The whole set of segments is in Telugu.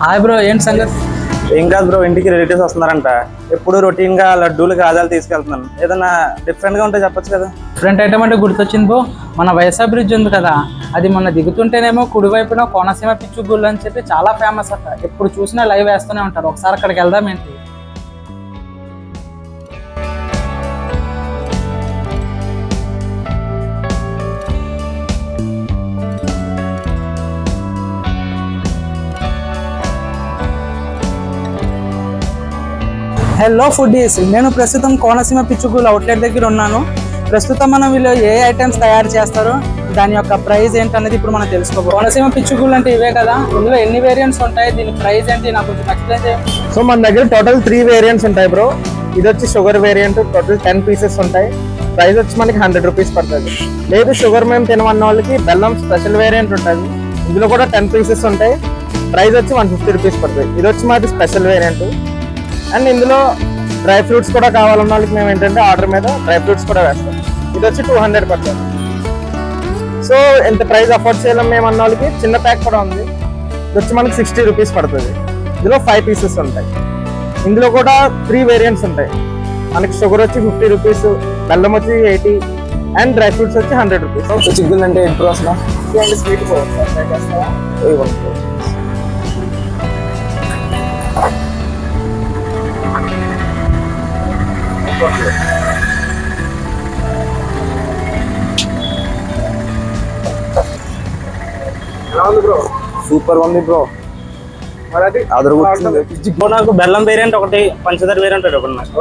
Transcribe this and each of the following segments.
హాయ్ బ్రో, ఏంటి సంగతి? ఏం కాదు బ్రో, ఇంటికి రిలేటివ్స్ వస్తున్నారంట. ఎప్పుడు రొటీన్ గా లడ్డూలు గాజాలు తీసుకెళ్తున్నాను. ఏదైనా డిఫరెంట్ గా ఉంటే చెప్పొచ్చు కదా. డిఫరెంట్ ఐటమ్ అంటే గుర్తొచ్చింది బ్రో, మన వైసా బ్రిడ్జ్ ఉంది కదా, అది మొన్న దిగుతుంటేనేమో కుడివైపున కోనసీమ పిచ్చుగుళ్ళు అని చెప్పి చాలా ఫేమస్ అట. ఎప్పుడు చూసినా లైవ్ వేస్తూనే ఉంటారు. ఒకసారి అక్కడికి వెళ్దాం ఏంటి? హలో ఫుడీస్, నేను ప్రస్తుతం కోనసీమ పిచ్చుగుళ్ళు అవుట్లెట్ దగ్గర ఉన్నాను. ప్రస్తుతం మనం వీళ్ళు ఏ ఐటమ్స్ తయారు చేస్తారో దాని యొక్క ప్రైస్ ఏంటనేది ఇప్పుడు మనం తెలుసుకోవాలి. కోనసీమ పిచ్చుగుళ్ళు అంటే ఇవే కదా, ఇందులో ఎన్ని వేరియంట్స్ ఉంటాయి, దీని ప్రైస్ ఏంటి నాకు కొంచెం ఎక్స్ప్లెయిన్ చేయండి. సో మన దగ్గర టోటల్ 3 వేరియంట్స్ ఉంటాయి బ్రో. ఇది వచ్చి షుగర్ వేరియంట్, టోటల్ 10 పీసెస్ ఉంటాయి. ప్రైస్ వచ్చి మనకి 100 రూపీస్ పడుతుంది. లేదు షుగర్ మేము తినమన్న వాళ్ళకి బెల్లం స్పెషల్ వేరియంట్ ఉంటుంది. ఇందులో కూడా 10 పీసెస్ ఉంటాయి. ప్రైస్ వచ్చి 150 రూపీస్ పడుతుంది. ఇది వచ్చి మాది స్పెషల్ వేరియంట్. అండ్ ఇందులో డ్రై ఫ్రూట్స్ కూడా కావాలన్న వాళ్ళకి మేము ఏంటంటే ఆర్డర్ మీద డ్రై ఫ్రూట్స్ కూడా వేస్తాం. ఇది వచ్చి 200 పడుతుంది. సో ఎంత ప్రైస్ అఫోర్డ్ చేయలేం మేము అన్న వాళ్ళకి చిన్న ప్యాక్ కూడా ఉంది. ఇది వచ్చి మనకి 60 రూపీస్ పడుతుంది. ఇందులో 5 పీసెస్ ఉంటాయి. ఇందులో కూడా 3 వేరియంట్స్ ఉంటాయి. మనకి షుగర్ వచ్చి 50 రూపీస్, బెల్లం వచ్చి 80 అండ్ డ్రై ఫ్రూట్స్ వచ్చి 100 రూపీస్. చిక్కులు అంటే ఎప్పుడు వస్తున్నా స్వీట్ సూపర్ ఉంది బ్రో. నాకు బెల్లం వేరియంట్ ఒకటి, పంచదార వేరియంట్ ఒకటి నాకు.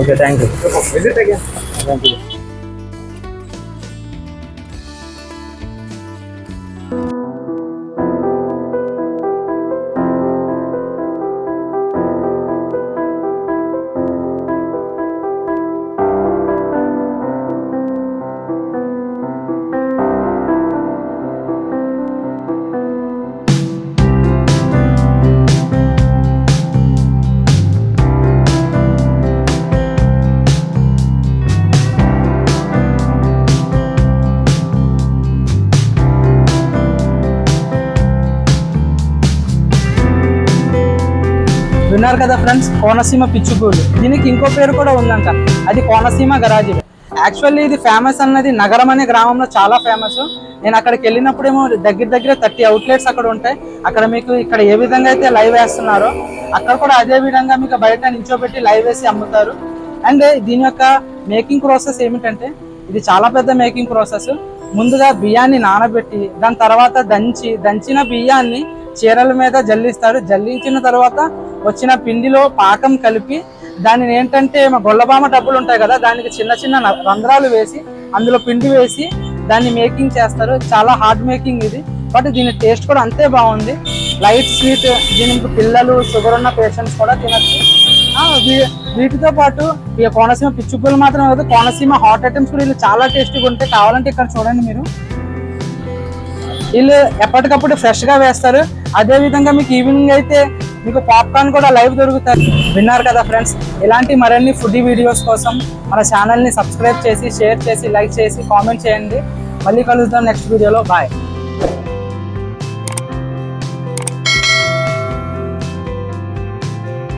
Okay, thank you. Thank you. విన్నారు కదా ఫ్రెండ్స్, కోనసీమ పిచ్చుగుళ్ళు. దీనికి ఇంకో పేరు కూడా ఉందంట, అది కోనసీమ గరాజీ. యాక్చువల్లీ ఇది ఫేమస్ అన్నది నగరం అనే గ్రామంలో చాలా ఫేమస్. నేను అక్కడికి వెళ్ళినప్పుడేమో దగ్గర 30 అవుట్లెట్స్ అక్కడ ఉంటాయి. అక్కడ మీకు ఇక్కడ ఏ విధంగా అయితే లైవ్ వేస్తున్నారో అక్కడ కూడా అదే విధంగా మీకు బయట నించోబెట్టి లైవ్ వేసి అమ్ముతారు. అండ్ దీని యొక్క మేకింగ్ ప్రాసెస్ ఏమిటంటే, ఇది చాలా పెద్ద మేకింగ్ ప్రాసెస్. ముందుగా బియ్యాన్ని నానబెట్టి దాని తర్వాత దంచిన బియ్యాన్ని చీరల మీద జల్లిస్తారు. జల్లించిన తర్వాత వచ్చిన పిండిలో పాకం కలిపి దానిని ఏంటంటే గొల్లబామ డబ్బులు ఉంటాయి కదా, దానికి చిన్న రంధ్రాలు వేసి అందులో పిండి వేసి దాన్ని మేకింగ్ చేస్తారు. చాలా హార్డ్ మేకింగ్ ఇది, బట్ దీని టేస్ట్ కూడా అంతే బాగుంది. లైట్ స్వీట్, దీనికి పిల్లలు, షుగర్ ఉన్న పేషెంట్స్ కూడా తినచ్చు. వీటితో పాటు ఈ కోనసీమ పిచ్చుగుళ్ళు మాత్రమే కాదు, కోనసీమ హాట్ ఐటమ్స్ కూడా వీళ్ళు చాలా టేస్టీగా ఉంటాయి. కావాలంటే ఇక్కడ చూడండి మీరు, వీళ్ళు ఎప్పటికప్పుడు ఫ్రెష్గా వేస్తారు. అదే విధంగా మీకు ఈవినింగ్ అయితే మీకు పాప్కార్న్ కూడా లైవ్ దొరుకుతాయి. విన్నారు కదా ఫ్రెండ్స్, ఇలాంటి మరిన్ని ఫుడ్ వీడియోస్ కోసం మన ఛానల్ని సబ్స్క్రైబ్ చేసి, షేర్ చేసి, లైక్ చేసి, కామెంట్ చేయండి. మళ్ళీ కలుద్దాం నెక్స్ట్ వీడియోలో. బాయ్.